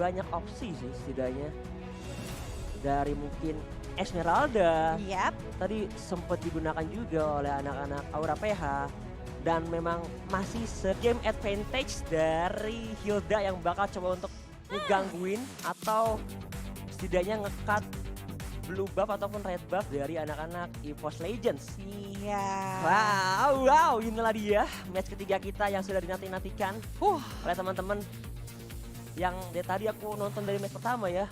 banyak opsi sih setidaknya. Dari mungkin Esmeralda, Yap. tadi sempat digunakan juga oleh anak-anak Aura PH. Dan memang masih se-game advantage dari Hilda yang bakal coba untuk ngegangguin atau setidaknya nge-cut blue buff ataupun red buff dari anak-anak EVOS Legends. Iya. Wow, inilah dia match ketiga kita yang sudah dinanti-nantikan oleh teman-teman. Yang dari tadi aku nonton dari match pertama ya.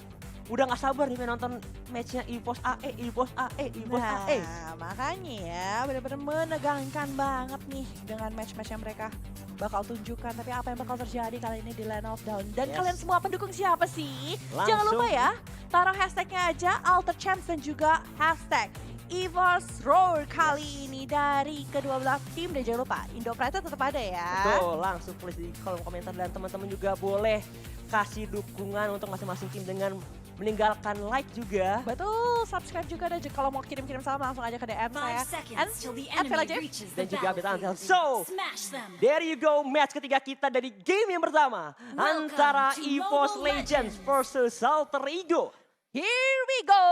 Udah gak sabar nih pengen nonton matchnya EVOS AE, EVOS AE, EVOS AE. Makanya ya benar-benar menegangkan banget nih dengan match-match yang mereka bakal tunjukkan. Tapi apa yang bakal terjadi kali ini di Land of Dawn? Dan Yes. kalian semua pendukung siapa sih? Langsung. Jangan lupa ya, taruh hashtagnya aja Alter Champs dan juga hashtag EVOS Roar kali ini dari kedua belah tim. Dan jangan lupa Indo Pride tetap ada ya. Betul, langsung tulis di kolom komentar dan teman-teman juga boleh kasih dukungan untuk masing-masing tim dengan meninggalkan like juga. Betul, subscribe juga dan kalau mau kirim-kirim salam langsung aja ke DM saya. 5 seconds till the And Vela enemy Jeff. reaches Dan the juga update Ansel. battlefield. So, Smash them. there you go, match ketiga kita dari game yang pertama. Welcome Antara to EVOS Mobile Legends Legends. versus Alter Ego. Here we go.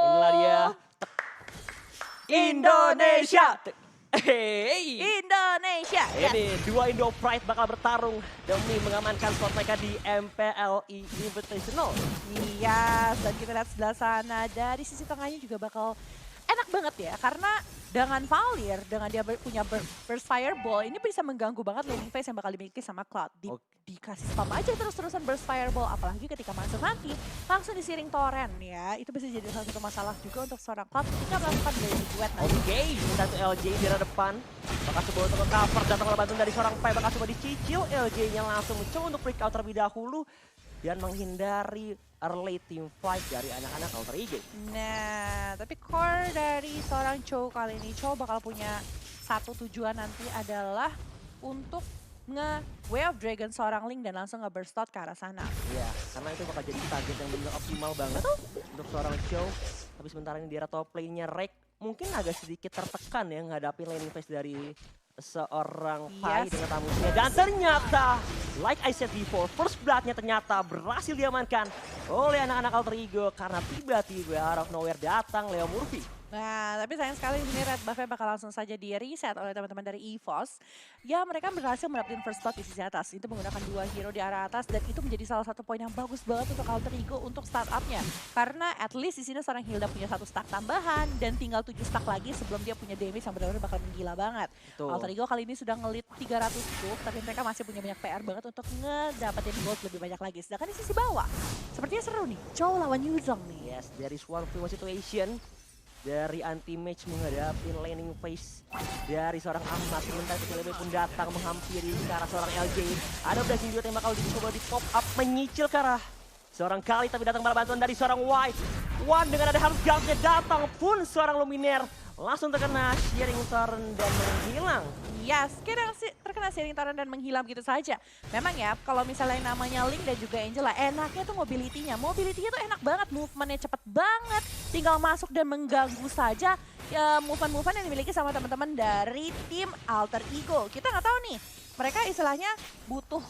Inilah dia. Indonesia. Hey. Indonesia. Yes. Ini dua Indo Pride bakal bertarung demi mengamankan spot mereka di MPLE Invitational. Iya, dan kita lihat sebelah sana dari sisi tengahnya juga bakal enak banget ya, karena dengan Valir, dengan dia punya burst fireball, ini bisa mengganggu banget laning phase yang bakal dimiliki sama Cloud. Dikasih spam aja terus-terusan burst fireball, apalagi ketika masuk nanti langsung disiring torrent ya. Itu bisa jadi salah satu masalah juga untuk seorang Cloud ketika melakukan blade duet nanti. Oke, satu LJ di arah depan. Bakal coba untuk cover, datang oleh bantuan dari seorang Pai. Bakal coba dicicil, LJ-nya langsung mencoba untuk break out terlebih dahulu. Dan menghindari early team fight dari anak-anak Alter Ego. Nah, tapi core dari seorang Chow kali ini, Chow bakal punya satu tujuan nanti adalah untuk Way of Dragon seorang Link dan langsung nge-burst out ke arah sana. Iya, karena itu bakal jadi target yang benar optimal banget untuk seorang Chow. Tapi sementara ini di arah top lane-nya Rek mungkin agak sedikit tertekan ya menghadapi laning phase dari seorang Pai Yes. dengan tamunya. Dan ternyata, like I said before, first blood-nya ternyata berhasil diamankan oleh anak-anak Alter Ego karena tiba-tiba out of nowhere datang Leo Murphy. Nah, tapi sayang sekali di sini red buff-nya bakal langsung saja di-reset oleh teman-teman dari EVOS. Ya, mereka berhasil mendapatkan first blood di sisi atas. Itu menggunakan dua hero di arah atas dan itu menjadi salah satu poin yang bagus banget untuk Alter Ego untuk startup-nya. Karena at least di sini seorang Hilda punya satu stack tambahan dan tinggal 7 stack lagi sebelum dia punya damage yang benar-benar bakal menggila banget. Betul. Alter Ego kali ini sudah ngelit 300 gold, tapi mereka masih punya banyak PR banget untuk ngedapetin gold lebih banyak lagi. Sedangkan di sisi bawah, sepertinya seru nih. Chow lawan Yuzong nih. Yes, there is one primo situation dari anti-match menghadapi laning phase dari seorang Ahmad. Sementara PCLB pun datang menghampiri ke arah seorang LJ. Ada blessing duet yang bakal dicoba di pop up menyicil ke arah seorang Kali, tapi datang malah bantuan dari seorang White. One dengan ada harus guard-nya datang pun seorang Luminaire langsung terkena shearing torrent dan menghilang. Yes, terkena sharing torrent dan menghilang gitu saja. Memang ya, kalau misalnya yang namanya Link dan juga Angela, enaknya tuh mobility-nya. Mobility-nya tuh enak banget, movement-nya cepet banget. Tinggal masuk dan mengganggu saja ya, movement-movement yang dimiliki sama teman-teman dari tim Alter Ego. Kita nggak tahu nih, mereka istilahnya butuh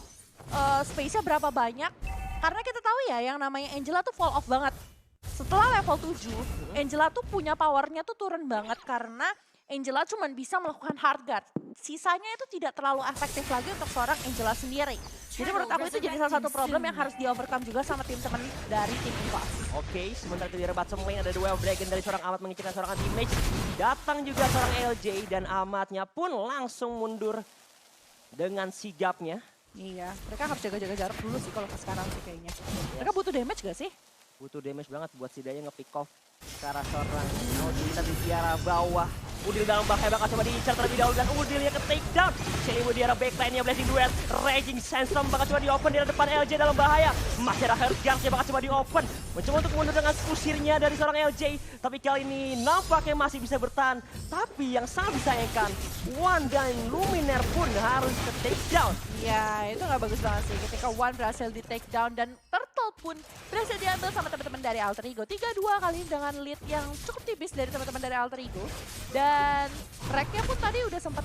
space-nya berapa banyak. Karena kita tahu ya, yang namanya Angela tuh fall off banget. Setelah level 7, Angela tuh punya powernya tuh turun banget karena Angela cuma bisa melakukan hard guard. Sisanya itu tidak terlalu efektif lagi untuk seorang Angela sendiri. Jadi menurut aku itu jadi salah satu problem yang harus di-overcome juga sama teman-teman dari tim EVOS. Oke, sementara itu di arah bottom lane ada The Way of Dragon dari seorang Ahmad mengicilkan seorang anti-match. Datang juga seorang LJ dan Ahmadnya pun langsung mundur dengan sigapnya. Iya, mereka harus jaga-jaga jarak dulu sih kalau ke sekarang sih kayaknya. Mereka butuh damage gak sih? Butuh damage banget buat setidaknya nge-pick off ke arah seorang Udil di arah bawah. Udil dalam bahaya bakal coba diincar terlebih dahulu dan Udilnya ke take down. Celimu di arah backline-nya Blessing Duet. Raging Sandstorm bakal coba di-open di arah depan LJ dalam bahaya. Masih ada Heart Guard-nya bakal coba di-open. Mencoba untuk mundur dengan usirnya dari seorang LJ. Tapi kali ini nampaknya masih bisa bertahan. Tapi yang sangat disayangkan, One dan Luminaire pun harus ke take down. Iya, itu nggak bagus banget sih ketika One berhasil di take down dan Turtle pun berhasil diambil sama teman-teman dari Alter Ego. 3-2 kali ini dengan lead yang cukup tipis dari teman-teman dari Alter Ego. Dan Reknya pun tadi udah sempat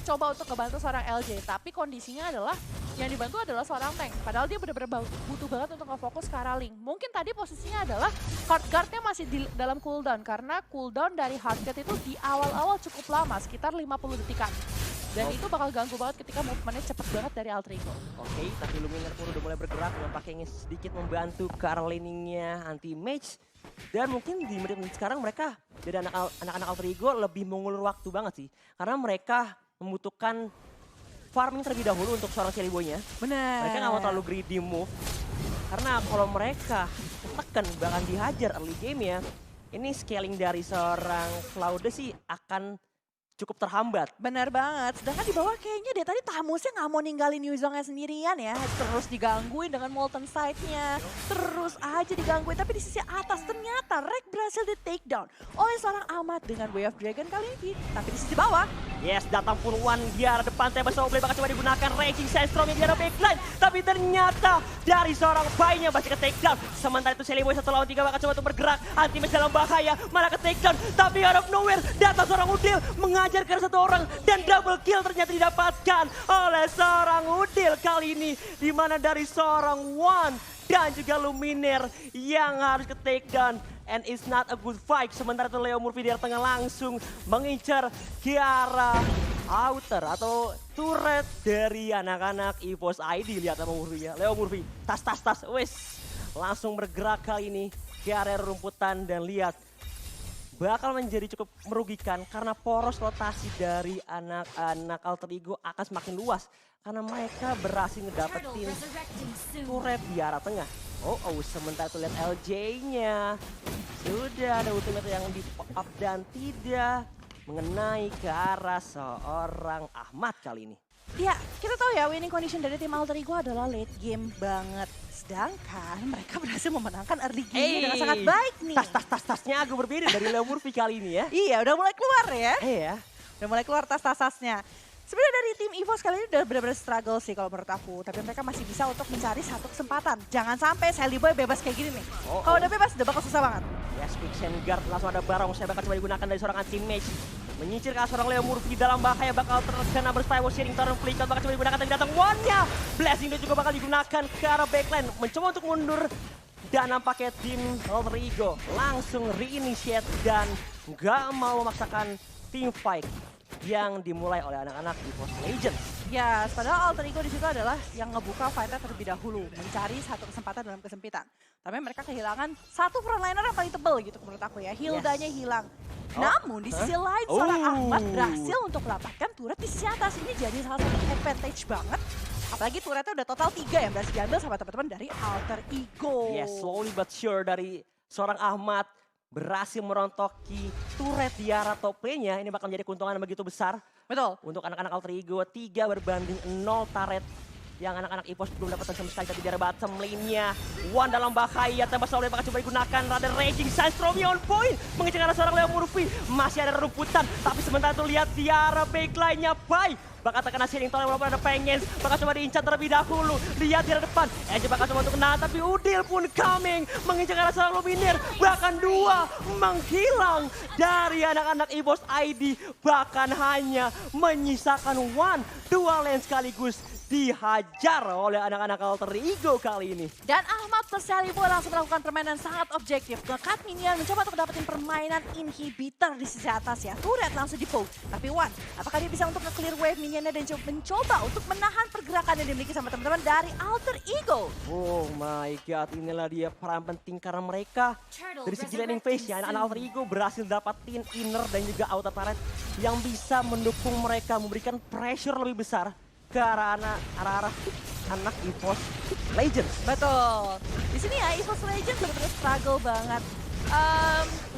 coba untuk ngebantu seorang LJ. Tapi kondisinya adalah yang dibantu adalah seorang tank. Padahal dia benar-benar butuh banget untuk nge-fokus ke arah Link. Mungkin tadi posisinya adalah hard guard-nya masih di dalam cooldown. Karena cooldown dari hard guard itu di awal-awal cukup lama, sekitar 50 detikan. Dan itu bakal ganggu banget ketika movementnya cepet banget dari Alter Ego. Oke, tapi Luminar pun udah mulai bergerak dengan pakainya sedikit membantu ke arah laningnya anti-mage. Dan mungkin di menit-menit sekarang mereka dari anak-anak Alter Ego lebih mengulur waktu banget sih. Karena mereka membutuhkan farming terlebih dahulu untuk seorang Celiboy-nya. Benar. Mereka nggak mau terlalu greedy move. Karena kalau mereka tekan bahkan dihajar early game ya, ini scaling dari seorang Cloud sih akan cukup terhambat. Benar banget. Sedangkan di bawah kayaknya dia tadi Tamusnya nggak mau ninggalin Yuzongnya sendirian ya. Terus digangguin dengan Molten Side-nya. Terus aja digangguin. Tapi di sisi atas ternyata Rek berhasil di take down oleh seorang Ahmad dengan Way of Dragon kali ini. Tapi di sisi bawah. Yes, datang pun One di arah depan. Tembak Soulblade bakal coba digunakan. Raging Sandstorm di arah backline. Tapi ternyata dari seorang Bai-nya masih ke take down. Sementara itu Celiboy 1 lawan 3 bakal coba untuk bergerak. Anti-match dalam bahaya. Malah ke take down. Tapi out of nowhere datang seorang Udil mengajar ke satu orang. Dan double kill ternyata didapatkan oleh seorang Udil kali ini. Dimana dari seorang One dan juga Luminar yang harus ke take down. And it's not a good fight. Sementara itu Leo Murphy di tengah langsung mengincar ke arah outer atau turret dari anak-anak EVOS ID. Lihat sama Murphy ya. Leo Murphy, tas. Wes, langsung bergerak kali ini ke area rumputan dan lihat. Bakal menjadi cukup merugikan karena poros rotasi dari anak-anak Alter Ego akan semakin luas. Karena mereka berhasil ngedapetin turret di arah tengah. Sementara itu lihat LJ-nya. Sudah ada ultimate yang di pop up dan tidak mengenai ke arah seorang Ahmad kali ini. Ya, kita tahu ya winning condition dari tim Alter Ego adalah late game banget. Sedangkan mereka berhasil memenangkan early game dengan sangat baik nih. Tas-tasnya agak berbeda dari Leo Murphy kali ini ya. Iya, udah mulai keluar ya. Iya. Udah mulai keluar tas-tasnya. Sebenarnya dari tim EVOS kali ini udah benar-benar struggle sih kalau menurut aku. Tapi mereka masih bisa untuk mencari satu kesempatan. Jangan sampai Celiboy bebas kayak gini nih. Kalau udah bebas udah bakal susah banget. Yes, Quicksand Guard langsung ada barong. Saya bakal coba digunakan dari seorang anti-mage. Menyicir ke seorang Leo Murphy dalam bahaya. Bakal terkena berspywall sharing turn flicker. Bakal coba digunakan tapi datang one-nya. Blessing dia juga bakal digunakan ke arah backline. Mencoba untuk mundur. Dan nampaknya tim Alter Ego langsung reinitiate dan gak mau memaksakan team fight yang dimulai oleh anak-anak EVOS Legends. Ya, padahal Alter Ego di situ adalah yang ngebuka fight-nya terlebih dahulu, mencari satu kesempatan dalam kesempitan. Tapi mereka kehilangan satu frontliner yang paling tebel gitu menurut aku ya. Hildanya hilang. Namun di sisi lain seorang Ahmad berhasil untuk mendapatkan turret di sisi atas. Ini jadi salah satu advantage banget. Apalagi turretnya udah total 3 yang berhasil diambil sama teman-teman dari Alter Ego. Yes, slowly but sure dari seorang Ahmad berhasil merontoki turret di arah top lane-nya. Ini bakal menjadi keuntungan yang begitu besar. Betul. Untuk anak-anak Alter Ego 3 berbanding 0 turret yang anak-anak EVOS belum dapatkan sama sekali. Tapi di arah bottom lane-nya One dalam bahaya. Tembak Soulblade bakal coba digunakan. Rada Raging Sandstorm on point. Mengejar arah seorang Leo Murphy. Masih ada rumputan. Tapi sementara itu lihat di arah backline-nya Bai. Bakal terkena sharing turn walaupun ada pengen. Bakal coba diincar terlebih dahulu. Lihat di arah depan. Edge bakal coba untuk kena. Tapi Udil pun coming. Mengincar arah seorang Luminar. Bahkan 2 menghilang dari anak-anak EVOS ID. Bahkan hanya menyisakan One. 2 lane sekaligus dihajar oleh anak-anak Alter Ego kali ini. Dan Ahmad plus Celiboy langsung melakukan permainan sangat objektif. Nge-cut minion, mencoba untuk dapetin permainan inhibitor di sisi atas ya. Turret langsung di-poke. Tapi One, apakah dia bisa untuk nge-clear wave minionnya dan mencoba untuk menahan pergerakan yang dimiliki sama teman-teman dari Alter Ego? Oh my god, inilah dia peran penting karena mereka dari segi laning phase-nya, anak-anak Alter Ego berhasil dapatin inner dan juga outer turret yang bisa mendukung mereka, memberikan pressure lebih besar ke arah anak EVOS Legends. Betul. Di sini ya EVOS Legends benar-benar struggle banget.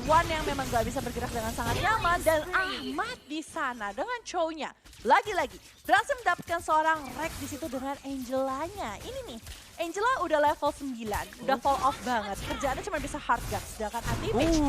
One yang memang gak bisa bergerak dengan sangat nyaman dan Ahmad di sana dengan Chow-nya lagi-lagi berhasil mendapatkan seorang Rek di situ dengan Angelanya. Ini nih, Angela udah level 9, udah fall off banget. Kerjaannya cuma bisa hard guard, sedangkan anti-mage.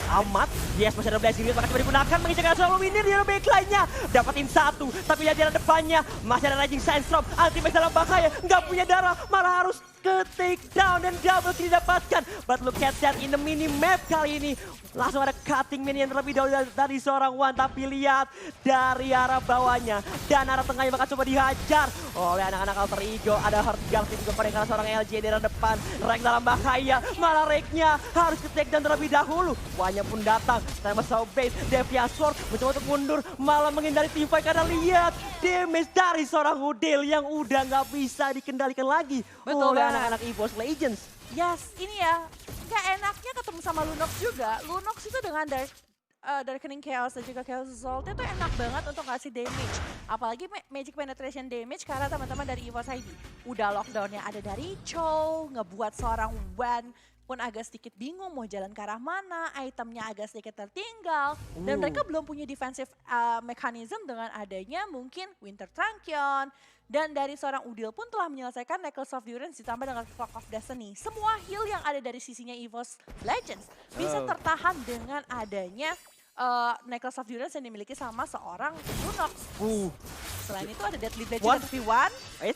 Ahmad, yes masih ada blessing, bakal coba digunakan mengincar seorang Luminar di arah backline-nya. Dapatin 1, tapi lihat di arah depannya masih ada Raging Sandstorm. Anti-mage dalam bahaya, nggak punya darah, malah harus ke take down dan double kill didapatkan. But look at that in the mini map kali ini. Langsung ada cutting minion terlebih dahulu dari seorang Wan. Tapi lihat dari arah bawahnya dan arah tengahnya bakal coba dihajar oleh anak-anak Alter Ego. Ada Heart Guard juga pada karena seorang LJ di arah depan. Rek dalam bahaya, malah Reknya harus ke take down terlebih dahulu. Wannya pun datang, sama Base, Deviant Sword mencoba untuk mundur, malah menghindari teamfight karena lihat damage dari seorang Udil yang udah nggak bisa dikendalikan lagi Betul oleh banget. anak-anak EVOS Legends. Yes, ini ya. Gak enaknya ketemu sama Lunox juga. Lunox itu dengan Darkening Chaos dan juga Chaos Assault itu enak banget untuk ngasih damage. Apalagi Magic Penetration damage karena teman-teman dari EVOS ID. Udah lockdownnya ada dari Chow, ngebuat seorang Wan pun agak sedikit bingung mau jalan ke arah mana, itemnya agak sedikit tertinggal. Dan mereka belum punya defensive mechanism dengan adanya mungkin Winter Truncheon. Dan dari seorang Udil pun telah menyelesaikan Necklace of Durance ditambah dengan Flock of Destiny. Semua heal yang ada dari sisinya EVOS Legends bisa tertahan dengan adanya Necklace of Durance yang dimiliki sama seorang Lunox. Selain itu ada Deadly Blade juga 1v1.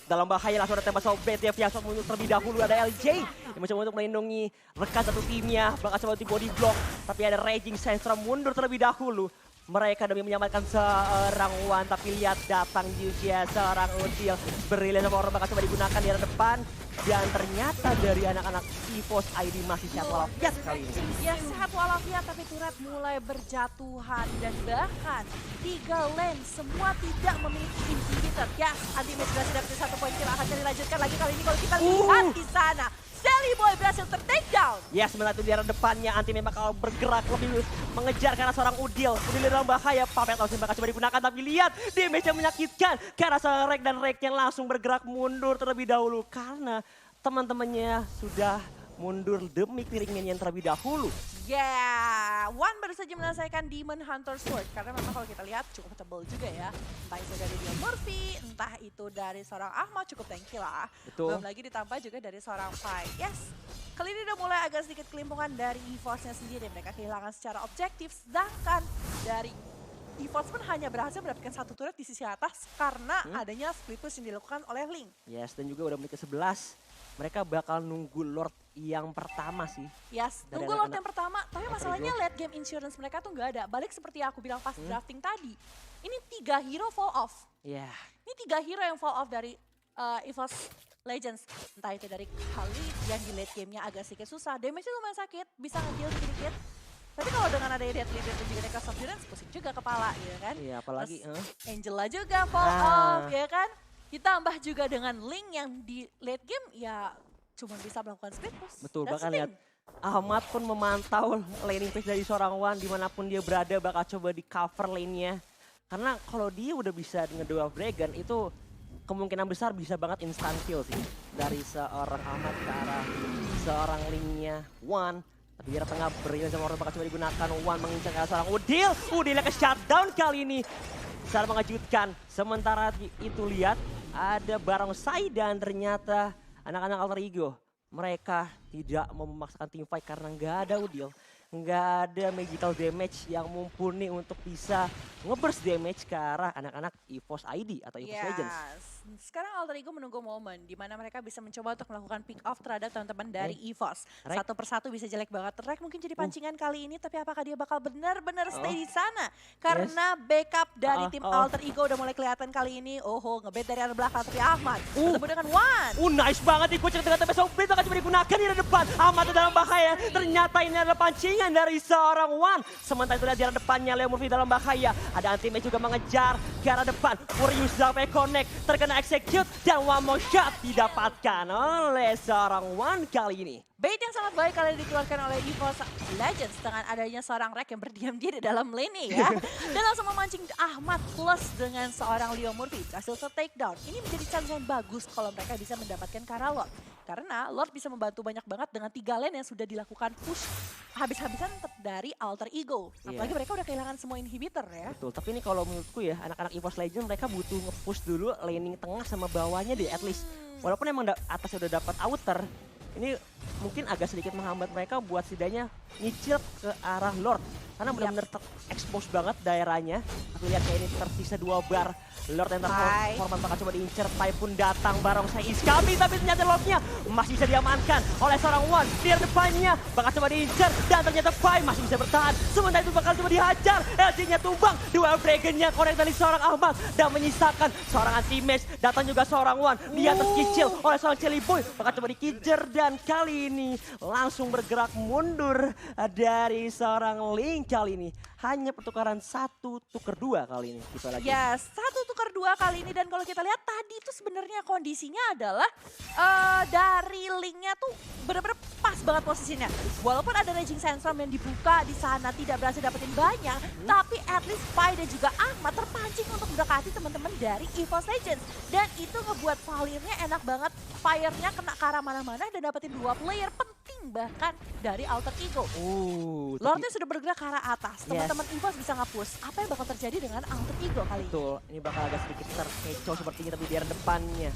Dalam bahaya langsung ada tembak sobet ya. Fiasot muncul terlebih dahulu, ada LJ yang mencoba untuk melindungi rekan satu timnya. Bakal coba di body block, tapi ada Raging Sandstorm mundur terlebih dahulu. Mereka demi menyelamatkan seorang Wan, tapi lihat datang juga seorang Udil. Brilliant sama orang bakal coba digunakan di arah depan. Dan ternyata dari anak-anak EVOS ID masih sehat walafiat kali ini. Ya sehat walafiat, tapi turret mulai berjatuhan. Dan bahkan 3 lane semua tidak memiliki inhibitor. Ya, anti-match berhasil dapat 1 poin kill. Akan dilanjutkan lagi kali ini kalau kita lihat di sana. Sally Boy berhasil ter-take down. Ya, sementara itu di arah depannya anti memang bakal bergerak lebih mengejar karena seorang Udil. Udil dalam bahaya, Puppet House bakal coba digunakan, tapi lihat damage yang menyakitkan karena seorang Rek dan Reknya langsung bergerak mundur terlebih dahulu karena teman-temannya sudah mundur demi clearing minion terlebih dahulu. Yeah, Wan baru saja menyelesaikan Demon Hunter Sword karena memang kalau kita lihat cukup tebal juga ya. Entah itu dari Dion Murphy, entah itu dari seorang Ahmad cukup tanky lah. Betul. Belum lagi ditambah juga dari seorang Fight. Yes, kali ini udah mulai agak sedikit kelimpungan dari EVOS-nya sendiri. Mereka kehilangan secara objektif, sedangkan dari EVOS pun hanya berhasil mendapatkan 1 turret di sisi atas karena adanya split push yang dilakukan oleh Link. Yes, dan juga udah menit ke-11. Mereka bakal nunggu Lord yang pertama sih. Yes, Dari nunggu Lord yang pertama. Tapi Alter masalahnya Ego. late game insurance mereka tuh nggak ada. Balik seperti yang aku bilang pas drafting tadi. Ini 3 hero fall off. Ya, Ini 3 hero yang fall off dari EVOS Legends. Entah itu dari Khalid yang di late game-nya agak sedikit susah. Damage-nya lumayan sakit, bisa nge-heal sedikit. Tapi kalau dengan ada Deadly Blade dan juga Necklace of Durance, pusing juga kepala, ya kan? iya apalagi Terus Angela juga fall off, ya kan? Ditambah juga dengan Link yang di late game, ya cuma bisa melakukan split push. betul, That's bahkan the lihat thing. Ahmad pun memantau laning phase dari seorang Wan dimanapun dia berada bakal coba di cover lane-nya. Karena kalau dia udah bisa nge-duel Dragon itu kemungkinan besar bisa banget instant kill sih. Dari seorang Ahmad ke arah seorang Link-nya Wan. Tapi di arah tengah Brilliant sama orang bakal coba digunakan. Wan mengincar ke arah seorang Udil. Udilnya ke shutdown kali ini. Sangat mengejutkan. Sementara itu lihat ada Barongsai dan ternyata anak-anak Alter Ego. Mereka tidak mau memaksakan teamfight karena nggak ada Udil. Nggak ada magical damage yang mumpuni untuk bisa nge-burst damage ke arah anak-anak EVOS ID atau EVOS Legends. Sekarang Alter Ego menunggu momen di mana mereka bisa mencoba untuk melakukan pick off terhadap teman-teman dari EVOS. Rek. Satu persatu bisa jelek banget. Rek mungkin jadi pancingan kali ini, tapi apakah dia bakal benar-benar stay di sana? Karena backup dari tim Alter Ego udah mulai kelihatan kali ini. Ngebet dari arah belakang, tapi Ahmad ketemu dengan Wan. Nice banget nih kucing dengan TP Sobit akan coba digunakan di depan. Ahmad dalam bahaya. Ternyata ini adalah pancingan dari seorang Wan. Sementara itu lihat di arah depannya Leo Murphy dalam bahaya. Ada anti-match juga mengejar ke arah depan. Furious sampai connect. Terkena execute dan one more shot didapatkan oleh seorang Wan kali ini. Bait yang sangat baik kali dikeluarkan oleh EVOS Legends dengan adanya seorang Rek yang berdiam diri dalam lane ya. Dan langsung memancing Ahmad plus dengan seorang Leo Murphy berhasil take down. Ini menjadi chance yang bagus kalau mereka bisa mendapatkan Kara Lord. Karena Lord bisa membantu banyak banget dengan 3 lane yang sudah dilakukan push habis-habisan dari Alter Ego. Apalagi mereka udah kehilangan semua inhibitor ya. Betul, tapi ini kalau menurutku ya anak-anak EVOS Legends mereka butuh nge-push dulu laning tengah sama bawahnya deh at least. Walaupun emang atasnya udah dapat outer, ini mungkin agak sedikit menghambat mereka buat setidaknya nyicil ke arah Lord. Karena benar-benar terekspos banget daerahnya. Tapi lihat kayak ini tersisa 2 bar. Lord yang terformat bakal coba diincer. Tai pun datang, barongsai is coming. Tapi ternyata Lordnya masih bisa diamankan oleh seorang One. Di depannya bakal coba diincer. Dan ternyata Pai masih bisa bertahan. Sementara itu bakal coba dihajar. LG-nya tumbang. Duel Dragon-nya korek dari seorang Ahmad. Dan menyisakan seorang anti-match. Datang juga seorang One. Di atas kicil oleh seorang Chelly Boy. Bakal coba dikejar. Dan kali ini langsung bergerak mundur dari seorang Link kali ini. Hanya pertukaran 1-2 kali ini. Kita lagi. Ya, 1-2 kali ini. Dan kalau kita lihat tadi itu sebenarnya kondisinya adalah dari Linknya tuh benar-benar pas banget posisinya. Walaupun ada Raging Sandstorm yang dibuka di sana tidak berhasil dapetin banyak. Tapi at least Pai dan juga Ahmad terpancing untuk mendekati teman-teman dari EVOS Legends. Dan itu ngebuat Valirnya enak banget. Fire-nya kena ke arah mana-mana dan dapetin 2 player penting bahkan dari Alter Ego. Lordnya sudah bergerak ke arah atas. Teman-teman EVOS bisa nge-push. Apa yang bakal terjadi dengan Alter Ego kali ini? Betul, ini bakal agak sedikit terkecoh sepertinya tapi di arah depannya.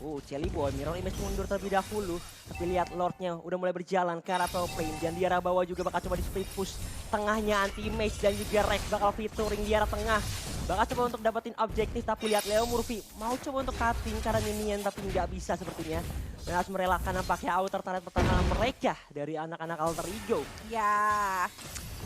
Chelly Boy, Mirror Image mundur terlebih dahulu. Tapi lihat Lordnya udah mulai berjalan ke arah top lane. Dan di arah bawah juga bakal coba di split push. Tengahnya anti-mage dan juga Rex bakal featuring di arah tengah. Bakal coba untuk dapetin objektif tapi lihat Leo Murphy mau coba untuk cutting karena minion tapi nggak bisa sepertinya. Dan harus merelakan nampaknya outer turret pertahanan mereka dari anak-anak Alter Ego. Ya,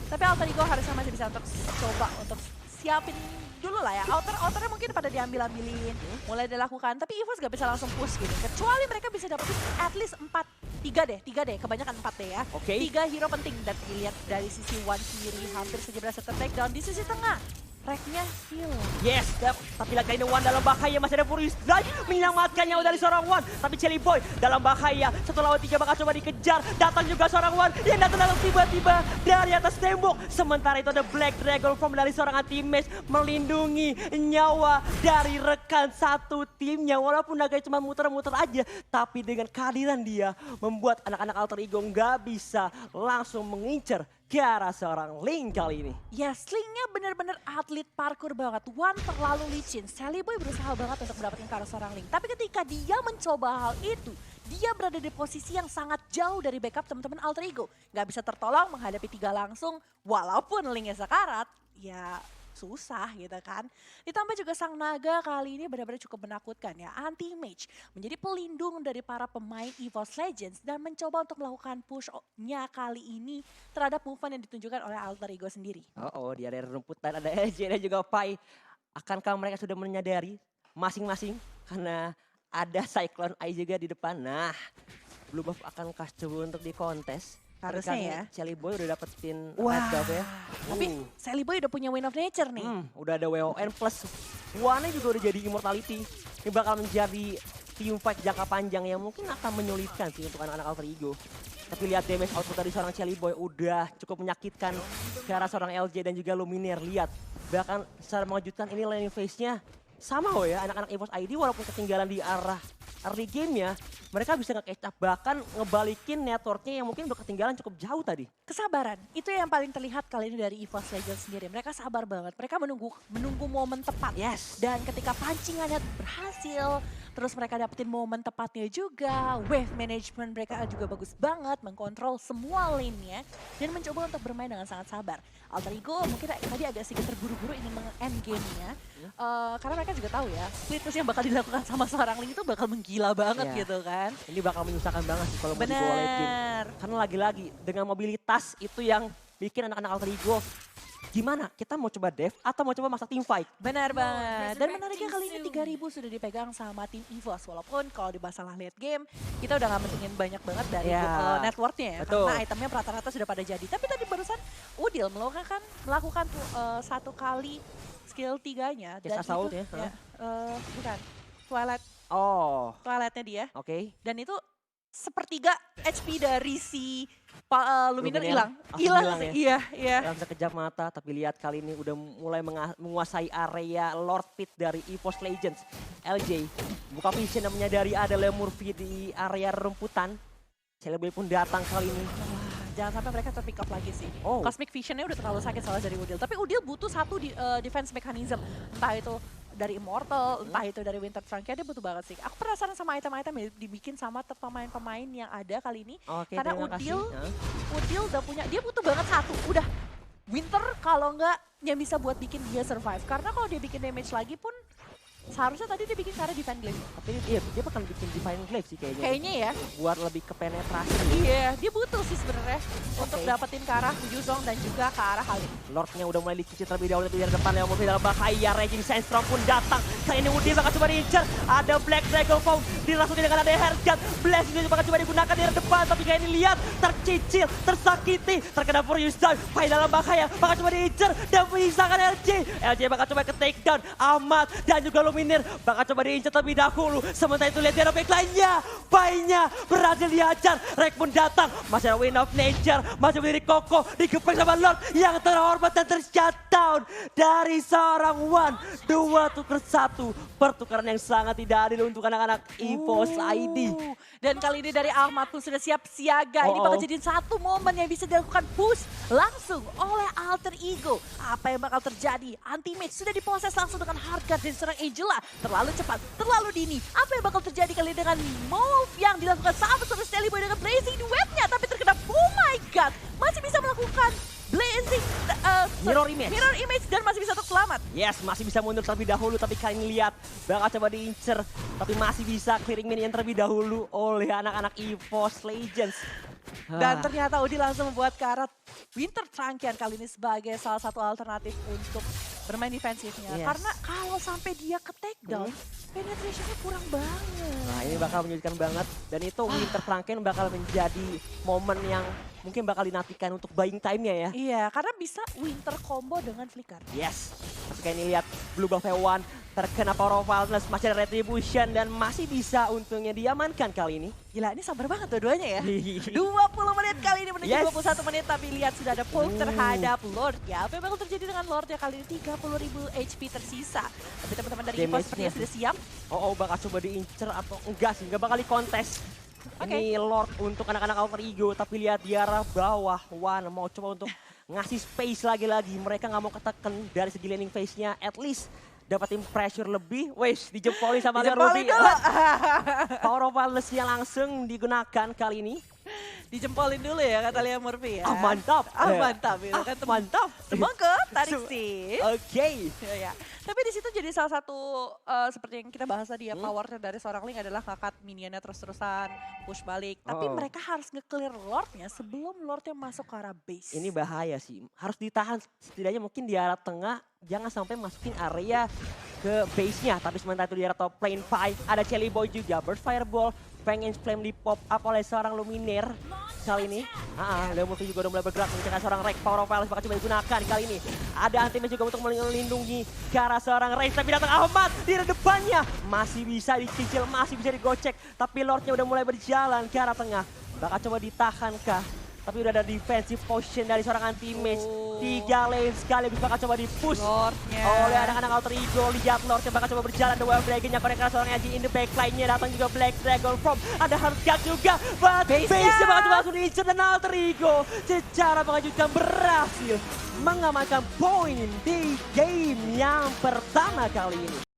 tapi Alter Ego harusnya masih bisa untuk coba untuk siapin dulu lah ya. Outernya mungkin pada diambil-ambilin, mulai dilakukan. Tapi EVOS gak bisa langsung push gitu. Kecuali mereka bisa dapetin at least 3 deh, kebanyakan 4 deh ya. 3 hero penting dan dilihat dari sisi One kiri hampir saja berhasil take down di sisi tengah. Tracknya heal. Yes, tapi lagi ini One dalam bahaya, masih ada Furious Drive menyelamatkan nyawa dari seorang One. Tapi Chelly Boy dalam bahaya, 1 lawan 3 bakal coba dikejar. Datang juga seorang One yang datang tiba-tiba dari atas tembok. Sementara itu ada Black Dragon Form dari seorang anti-mage melindungi nyawa dari rekan satu timnya. Walaupun agak cuma muter-muter aja, tapi dengan kehadiran dia membuat anak-anak Alter Ego nggak bisa langsung mengincar ke arah seorang Link kali ini. Yes, Linknya benar-benar atlet parkour banget. One terlalu licin. Sally Boy berusaha banget untuk mendapatkan ke arah seorang Link. Tapi ketika dia mencoba hal itu, dia berada di posisi yang sangat jauh dari backup teman-teman Alter Ego. Gak bisa tertolong menghadapi 3 langsung, walaupun Linknya sekarat, ya susah gitu kan. Ditambah juga Sang Naga kali ini benar-benar cukup menakutkan ya. Anti-mage menjadi pelindung dari para pemain EVOS Legends dan mencoba untuk melakukan push-nya kali ini terhadap movement yang ditunjukkan oleh Alter Ego sendiri. Di area rumputan ada LJ dan juga Pai. Akankah mereka sudah menyadari masing-masing karena ada Cyclone Eye juga di depan. Nah, Blue Buff akan coba untuk dikontes. Harusnya ya. Chelly Boy udah dapetin Wah, red buff ya. tapi Sally Boy udah punya Win of Nature nih. Udah ada WON plus One juga udah jadi Immortality. Ini bakal menjadi team fight jangka panjang yang mungkin akan menyulitkan sih untuk anak-anak Alter Ego. Tapi lihat damage output dari seorang Chelly Boy udah cukup menyakitkan ke arah seorang LJ dan juga Luminaire. Lihat, bahkan secara mengejutkan ini laning phase-nya sama ya, anak-anak EVOS ID walaupun ketinggalan di arah early game-nya, mereka bisa nge-catch up, bahkan ngebalikin networknya yang mungkin udah ketinggalan cukup jauh tadi. Kesabaran, itu yang paling terlihat kali ini dari EVOS Legends sendiri. Mereka sabar banget, mereka menunggu momen tepat. Yes. Dan ketika pancingannya berhasil, terus mereka dapetin momen tepatnya juga. Wave management mereka juga bagus banget, mengkontrol semua lane-nya. Dan mencoba untuk bermain dengan sangat sabar. Alter Ego mungkin tadi agak sedikit terburu-buru ingin meng-end game-nya. Karena mereka juga tahu ya, split push yang bakal dilakukan sama seorang Link itu bakal menggila banget gitu kan. Ini bakal menyusahkan banget sih kalau mau dibawa late game. Karena lagi-lagi dengan mobilitas itu yang bikin anak-anak Alter Ego gimana? Kita mau coba dev atau mau coba masa team fight? Benar banget. Dan menariknya kali ini 3.000 sudah dipegang sama tim EVOS. Walaupun kalau di masalah late game, kita udah gak mentingin banyak banget dari networknya ya. Betul. Karena itemnya rata-rata sudah pada jadi. Tapi tadi barusan Udil melakukan satu kali skill 3-nya. Dan Assault itu, ya? bukan. Twilightnya dia. Oke. Dan itu sepertiga HP dari si Luminaire hilang. Ya? Iya. Dalam sekejap mata, tapi lihat kali ini udah mulai menguasai area Lord Pit dari EVOS Legends. LJ buka vision dan menyadari ada Leo Murphy di area rumputan. Celebrate pun datang kali ini. Jangan sampai mereka terpick up lagi sih. Cosmic Vision-nya udah terlalu sakit soalnya dari Udil. Tapi Udil butuh satu defense mechanism. Entah itu dari Immortal, entah itu dari Winter Trunk, dia butuh banget sih. Aku penasaran sama item-item yang dibikin sama pemain-pemain yang ada kali ini. Oke, Karena terima kasih. Udil udah punya, dia butuh banget satu. Udah, Winter kalau nggak yang bisa buat bikin dia survive. Karena kalau dia bikin damage lagi pun, seharusnya tadi dia bikin cara defend glaive. Tapi dia bakal bikin Divine Glaive sih kayaknya. Kayaknya ya. Buat lebih ke penetrasi. Iya, dia butuh sih sebenarnya untuk dapetin ke arah Yuzong dan juga ke arah Halim. Lordnya udah mulai dicicit terlebih dahulu dari depan yang mobil dalam bahaya. Raging Sandstorm pun datang. Kali ini Udil bakal coba diincar. Ada Black Dragon Form. Dirasuki dengan ada Hellcat. Blast juga bakal coba digunakan di depan. Tapi kali ini lihat tercicil, tersakiti, terkena Furious Dive. Pai dalam bahaya. Bakal coba diincar dan menyisakan LJ. LJ bakal coba ke takedown. Ahmad dan juga Luminir bakal coba diincar terlebih dahulu. Sementara itu lihat di back lainnya. Pai-nya berhasil dihajar. Rek pun datang. Masih ada Wind of Nature. Masih berdiri kokoh. Digepek sama Lord yang terhormat dan tershutdown dari seorang One. 2-1. Pertukaran yang sangat tidak adil untuk anak-anak EVOS ID. Dan kali ini dari Ahmad pun sudah siap siaga. Ini bakal jadi satu momen yang bisa dilakukan push langsung oleh Alter Ego. Apa yang bakal terjadi? Anti-match sudah diproses langsung dengan harga dari seorang Angela. Terlalu cepat, terlalu dini. Apa yang bakal terjadi kali ini dengan move yang dilakukan sama seorang Shelly Boy dengan Blazing Web-nya. Tapi terkena, oh my god, masih bisa melakukan Blazing Mirror image dan masih bisa selamat. Yes, masih bisa mundur terlebih dahulu, tapi kali ini lihat bakal coba diincer, tapi masih bisa clearing minion terlebih dahulu oleh anak-anak EVOS Legends. Dan ternyata Udi langsung membuat ke arah Winter Trunkian kali ini sebagai salah satu alternatif untuk bermain defensifnya. Yes. Karena kalau sampai dia ke takedown, penetrationnya kurang banget. Nah, ini bakal menyulitkan banget, dan itu Winter Franken bakal menjadi momen yang mungkin bakal dinantikan untuk buying time-nya ya. Iya, karena bisa Winter combo dengan Flicker. Yes, tapi kayak ini lihat Blue Buff One terkena Power of Wildness, masih ada Retribution dan masih bisa untungnya diamankan kali ini. Gila, ini sabar banget dua-duanya ya. 20 Yes. menit kali ini menuju 21 menit, tapi lihat sudah ada poke terhadap Lord ya. Apa yang bakal terjadi dengan Lord ya kali ini? 30.000 HP tersisa. Tapi teman-teman dari EVOS sepertinya sudah siap. Oh, bakal coba diincer atau enggak sih, enggak bakal dikontes. Ini Lord untuk anak-anak Alter Ego, tapi lihat di arah bawah. One mau coba untuk ngasih space lagi-lagi. Mereka nggak mau ketekan dari segi landing phase-nya, at least dapatin pressure lebih. Wes, dijempolin sama Ruby. Power of Wildness-nya langsung digunakan kali ini. Dijempolin dulu ya kata Lia Murphy ya. Mantap. Mantap ya kan Mantap. Semoga tarik sih. Oke. Ya. Tapi di situ jadi salah satu seperti yang kita bahas tadi ya, power dari seorang Link adalah ngangkat minionnya terus-terusan push balik. Tapi mereka harus nge-clear Lordnya sebelum Lordnya masuk ke arah base. Ini bahaya sih. Harus ditahan setidaknya mungkin di arah tengah. Jangan sampai masukin area ke base-nya. Tapi sementara itu di arah top lane 5 ada Shelly Boy juga. Burst Fireball. Pengen flame di pop up oleh seorang Luminir kali ini. Leo Murphy juga udah mulai bergerak mencegah seorang Rek. Power of Violence bakal coba digunakan kali ini. Ada anti-match juga untuk melindungi ke arah seorang Rek. Tapi datang Ahmad di depannya. Masih bisa dicicil, masih bisa digocek. Tapi Lordnya udah mulai berjalan ke arah tengah. Bakal coba ditahankah? Tapi udah ada defensive potion dari seorang anti-match. 3 lane sekali bakal coba di-push oleh anak-anak Alter Ego. Lihat Lordnya bakal coba berjalan. The Wild Dragon-nya connect ke seorang LG in the backline-nya. Datang juga Black Dragon Form. Ada Hardcat juga. Base-nya bakal coba langsung di-incer dan Alter Ego secara mengejutkan berhasil mengamankan poin di game yang pertama kali ini.